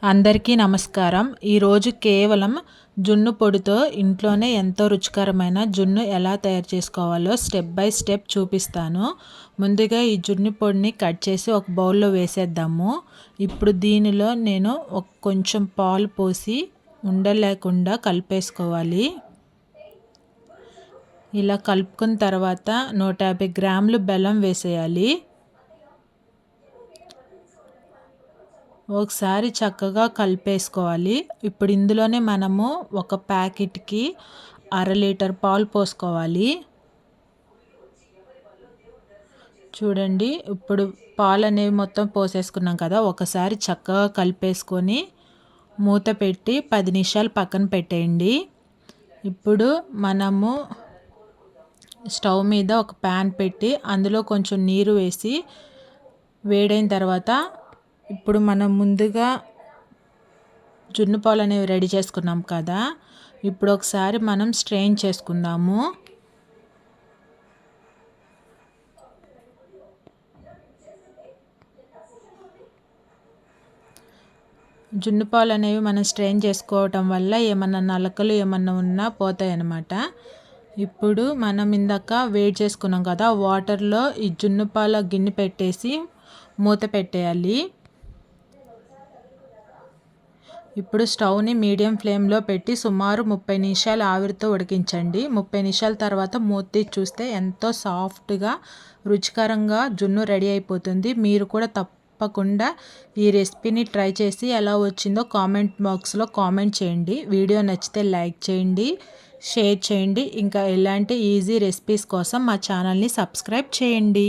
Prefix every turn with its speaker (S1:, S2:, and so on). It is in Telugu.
S1: అందరికీ నమస్కారం. ఈరోజు కేవలం జున్ను పొడితో ఇంట్లోనే ఎంతో రుచికరమైన జున్ను ఎలా తయారు చేసుకోవాలో స్టెప్ బై స్టెప్ చూపిస్తాను. ముందుగా ఈ జున్ను పొడిని కట్ చేసి ఒక బౌల్లో వేసేద్దాము. ఇప్పుడు దీనిలో నేను కొంచెం పాలు పోసి ఉండలు లేకుండా కలిపేసుకోవాలి. ఇలా కలుపుకున్న తర్వాత 150 గ్రాములు బెల్లం వేసేయాలి. ఒకసారి చక్కగా కలిపేసుకోవాలి. ఇప్పుడు ఇందులోనే మనము ఒక ప్యాకెట్కి 1/2 లీటర్ పాలు పోసుకోవాలి. చూడండి, ఇప్పుడు పాలు అనేవి మొత్తం పోసేసుకున్నాం కదా. ఒకసారి చక్కగా కలిపేసుకొని మూత పెట్టి 10 నిమిషాలు పక్కన పెట్టేయండి. ఇప్పుడు మనము స్టవ్ మీద ఒక ప్యాన్ పెట్టి అందులో కొంచెం నీరు వేసి వేడైన తర్వాత ఇప్పుడు మనం ముందుగా జున్ను పాలు అనేవి రెడీ చేసుకున్నాం కదా. ఇప్పుడు ఒకసారి మనం స్ట్రెయిన్ చేసుకుందాము. జున్ను పాలు అనేవి మనం స్ట్రెయిన్ చేసుకోవటం వల్ల ఏమన్నా నలకలు ఏమన్నా ఉన్నా పోతాయి అన్నమాట. ఇప్పుడు మనం ఇందాక వేడి చేసుకున్నాం కదా, వాటర్లో ఈ జున్ను పాల గిన్నె పెట్టేసి మూత పెట్టేయాలి. ఇప్పుడు స్టవ్ని మీడియం ఫ్లేమ్లో పెట్టి సుమారు 30 నిమిషాలు ఆవిరితో ఉడికించండి. 30 నిమిషాల తర్వాత మూత తీసి చూస్తే ఎంతో సాఫ్ట్గా రుచికరంగా జున్ను రెడీ అయిపోతుంది. మీరు కూడా తప్పకుండా ఈ రెసిపీని ట్రై చేసి ఎలా వచ్చిందో కామెంట్ బాక్స్లో కామెంట్ చేయండి. వీడియో నచ్చితే లైక్ చేయండి, షేర్ చేయండి. ఇంకా ఇలాంటి ఈజీ రెసిపీస్ కోసం మా ఛానల్ని సబ్స్క్రైబ్ చేయండి.